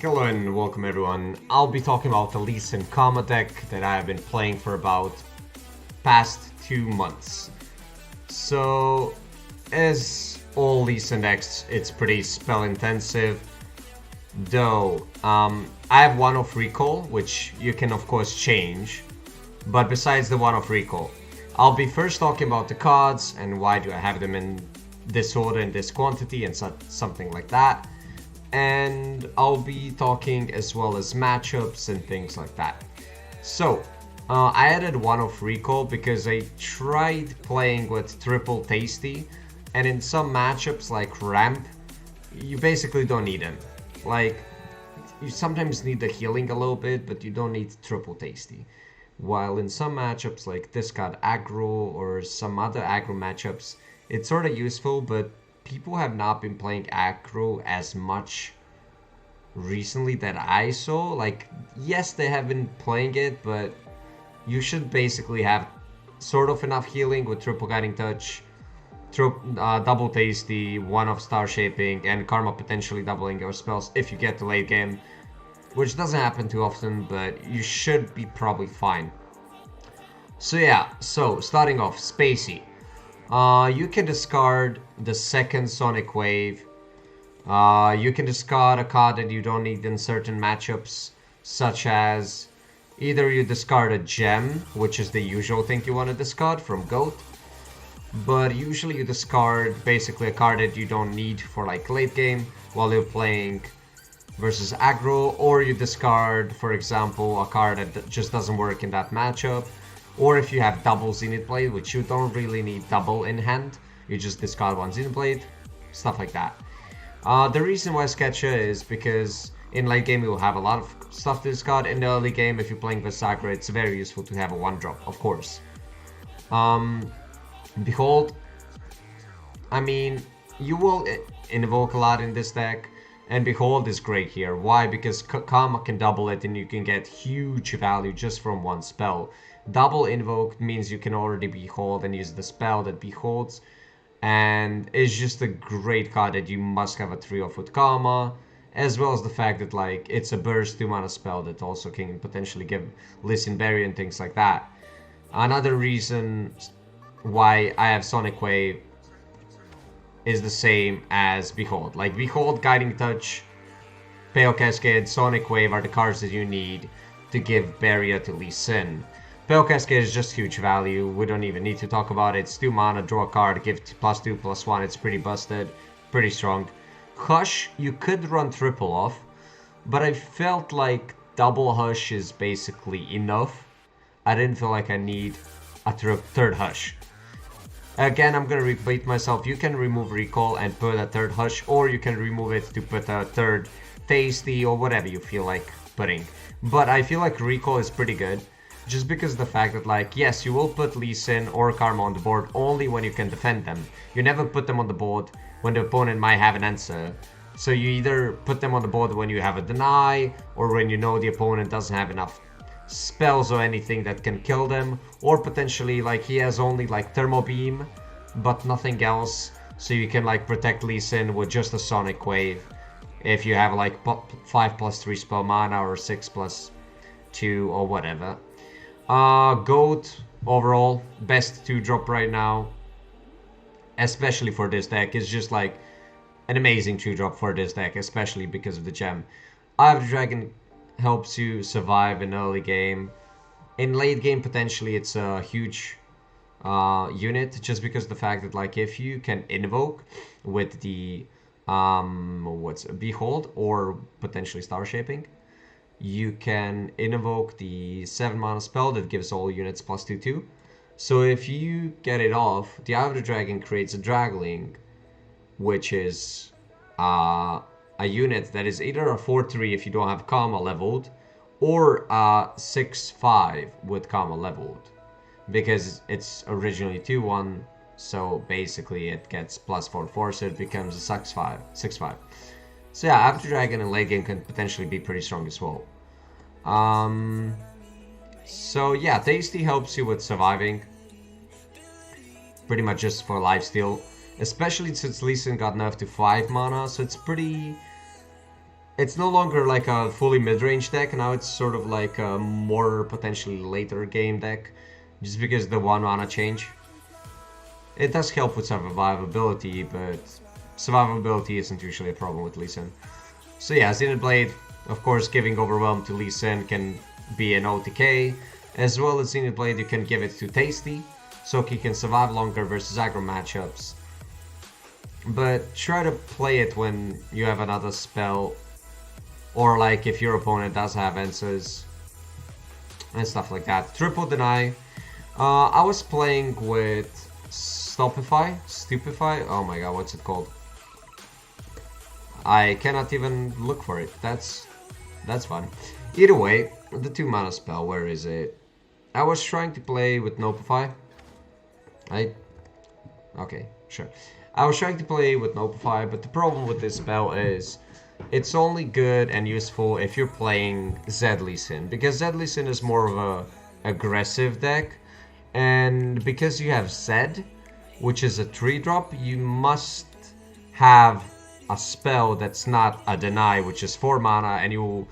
Hello and welcome everyone. I'll be talking about the Lee Sin Karma deck that I have been playing for about past 2 months. So, as all Lee Sin decks, it's pretty spell intensive. Though, I have one of recall, which you can of course change. But besides the one of recall, I'll be first talking about the cards and why do I have them in this order, in this quantity, and something like that. And I'll be talking as well as matchups and things like that. So, I added one of recall because I tried playing with triple tasty, and in some matchups like ramp, you basically don't need him. Like, you sometimes need the healing a little bit, but you don't need triple tasty. While in some matchups like discard aggro or some other aggro matchups, it's sort of useful, but people have not been playing aggro as much recently that I saw. Like, yes, they have been playing it, but you should basically have sort of enough healing with triple guiding touch, double tasty, one of star shaping, and karma potentially doubling your spells if you get to late game, which doesn't happen too often, but you should be probably fine. So yeah, so starting off, Spacey. You can discard the second Sonic Wave. You can discard a card that you don't need in certain matchups, such as either you discard a gem, which is the usual thing you want to discard from GOAT, but usually you discard basically a card that you don't need for like late game while you're playing versus aggro, or you discard, for example, a card that just doesn't work in that matchup, or if you have double Zenith Blade, which you don't really need double in hand, you just discard one Zenith Blade, stuff like that. The reason why Sketcher is because in late game you will have a lot of stuff to discard. In the early game, if you're playing Visagra, it's very useful to have a 1-drop, of course. Behold, I mean, you will invoke a lot in this deck, and Behold is great here. Why? Because Karma can double it and you can get huge value just from one spell. Double invoke means you can already Behold and use the spell that Beholds, and it's just a great card that you must have a 3-off with Karma, as well as the fact that like it's a burst 2-mana spell that also can potentially give Listen Berry and things like that. Another reason why I have Sonic Wave is the same as Behold. Like Behold, Guiding Touch, Pale Cascade, Sonic Wave are the cards that you need to give barrier to Lee Sin. Pale Cascade is just huge value, we don't even need to talk about it. It's 2 mana, draw a card, give +2/+1, it's pretty busted, pretty strong. Hush, you could run triple off, but I felt like double Hush is basically enough. I didn't feel like I need a third Hush. Again, I'm gonna repeat myself, you can remove recall and put a third Hush, or you can remove it to put a third tasty or whatever you feel like putting. But I feel like recall is pretty good, just because of the fact that like, yes, you will put Lee Sin or Karma on the board only when you can defend them. You never put them on the board when the opponent might have an answer. So you either put them on the board when you have a deny, or when you know the opponent doesn't have enough spells or anything that can kill them, or potentially like he has only like Thermal Beam but nothing else, so you can like protect Lee Sin with just a Sonic Wave if you have like 5+3 spell mana or 6+2 or whatever. GOAT overall best 2-drop right now, especially for this deck. It's just like an amazing 2-drop for this deck, especially because of the gem. Eye of the Dragon helps you survive in early game. In late game, potentially it's a huge unit, just because of the fact that like if you can invoke with the Behold or potentially Star Shaping, you can invoke the 7-mana spell that gives all units +2/2. So if you get it off, the Eye of the Dragon creates a Dragling, which is a unit that is either a 4/3 if you don't have Karma leveled, or a 6/5 with Karma leveled, because it's originally 2/1, so basically it gets +4/4, so it becomes a 6/5. So yeah, After Dragon in late game can potentially be pretty strong as well. So yeah, Tasty helps you with surviving, pretty much just for lifesteal. Especially since Lee Sin got nerfed to 5 mana, so it's pretty it's no longer like a fully mid-range deck. Now it's sort of like a more potentially later game deck, just because the 1 mana change. It does help with survivability, but survivability isn't usually a problem with Lee Sin. So yeah, Zenith Blade, of course, giving Overwhelm to Lee Sin can be an OTK. As well as Zenith Blade, you can give it to Tasty, so he can survive longer versus aggro matchups. But try to play it when you have another spell, or like if your opponent does have answers, and stuff like that. Triple Deny. I was playing with Stupefy? Oh my god, what's it called? I cannot even look for it. That's fun. Either way, the 2 mana spell, where is it? I was trying to play with Nopify. Okay, sure. I was trying to play with Nopify, but the problem with this spell is it's only good and useful if you're playing Zed Lee Sin, because Zed Lee Sin is more of a aggressive deck, and because you have Zed, which is a 3-drop, you must have a spell that's not a deny, which is 4 mana, and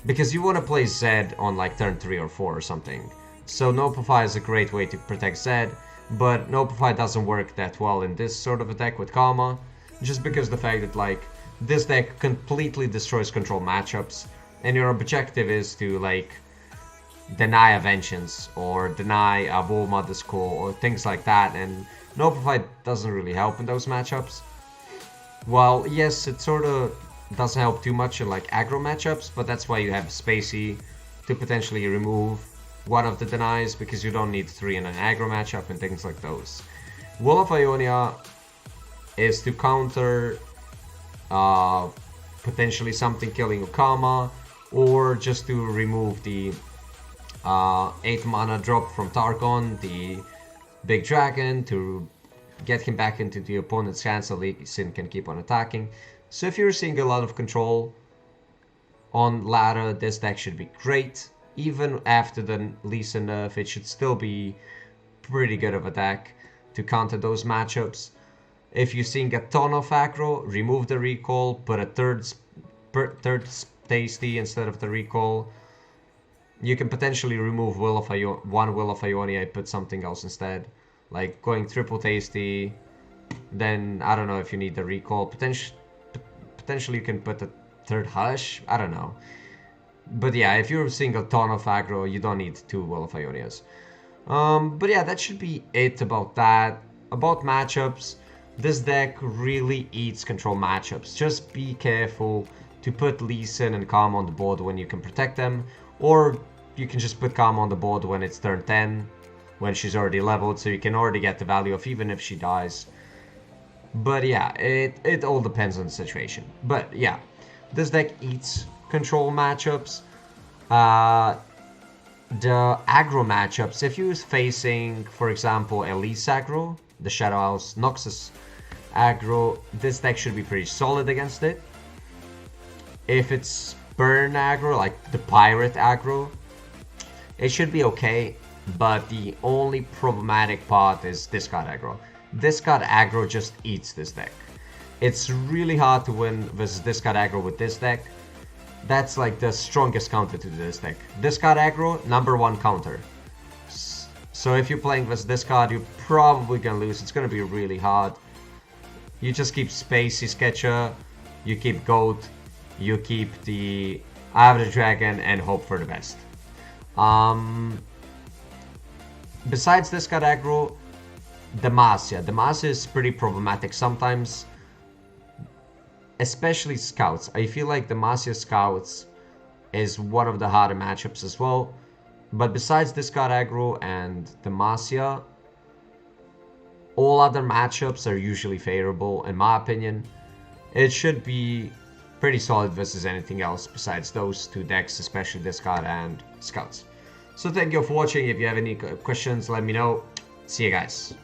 because you want to play Zed on like turn 3 or 4 or something. So Nopify is a great way to protect Zed, but Nopify doesn't work that well in this sort of a deck with Karma, just because the fact that like this deck completely destroys control matchups, and your objective is to like deny a Vengeance or deny a Wolmother's Skull or things like that, and Nopify doesn't really help in those matchups. Well, yes, it sort of doesn't help too much in like aggro matchups, but that's why you have Spacey to potentially remove one of the denies, because you don't need 3 in an aggro matchup and things like those. Will of Ionia is to counter potentially something killing Okama, or just to remove the 8 mana drop from Targon, the big dragon, to get him back into the opponent's hands so Lee Sin can keep on attacking. So if you're seeing a lot of control on ladder, this deck should be great. Even after the Lee Sin nerf, it should still be pretty good of a deck to counter those matchups. If you're seeing a ton of aggro, remove the recall, put a third Tasty instead of the recall. You can potentially remove one Will of Ionia and put something else instead, like going triple Tasty. Then I don't know if you need the recall. Potentially you can put a third Hush. I don't know. But yeah, if you're seeing a ton of aggro, you don't need 2 Will of Ionias. But yeah, that should be it about that. About matchups, this deck really eats control matchups. Just be careful to put Lee Sin and Karma on the board when you can protect them, or you can just put Karma on the board when it's turn 10, when she's already leveled, so you can already get the value of even if she dies. But yeah, it all depends on the situation. But yeah, this deck eats control matchups. The aggro matchups, if you're facing, for example, Elise aggro, the Shadow House Noxus aggro, this deck should be pretty solid against it. If it's burn aggro, like the pirate aggro, it should be okay, but the only problematic part is discard aggro. Discard aggro just eats this deck. It's really hard to win versus discard aggro with this deck. That's like the strongest counter to this deck. Discard aggro, #1 counter. So if you're playing versus discard, you're probably gonna lose. It's gonna be really hard. You just keep Spacey Sketcher, you keep Goat, you keep the Eye of the Dragon, and hope for the best. Besides discard aggro, Demacia. Demacia is pretty problematic sometimes, especially Scouts. I feel like Demacia Scouts is one of the harder matchups as well. But besides discard aggro and Demacia, all other matchups are usually favorable, in my opinion. It should be pretty solid versus anything else besides those 2 decks, especially discard and Scouts. So thank you for watching. If you have any questions, let me know. See you guys.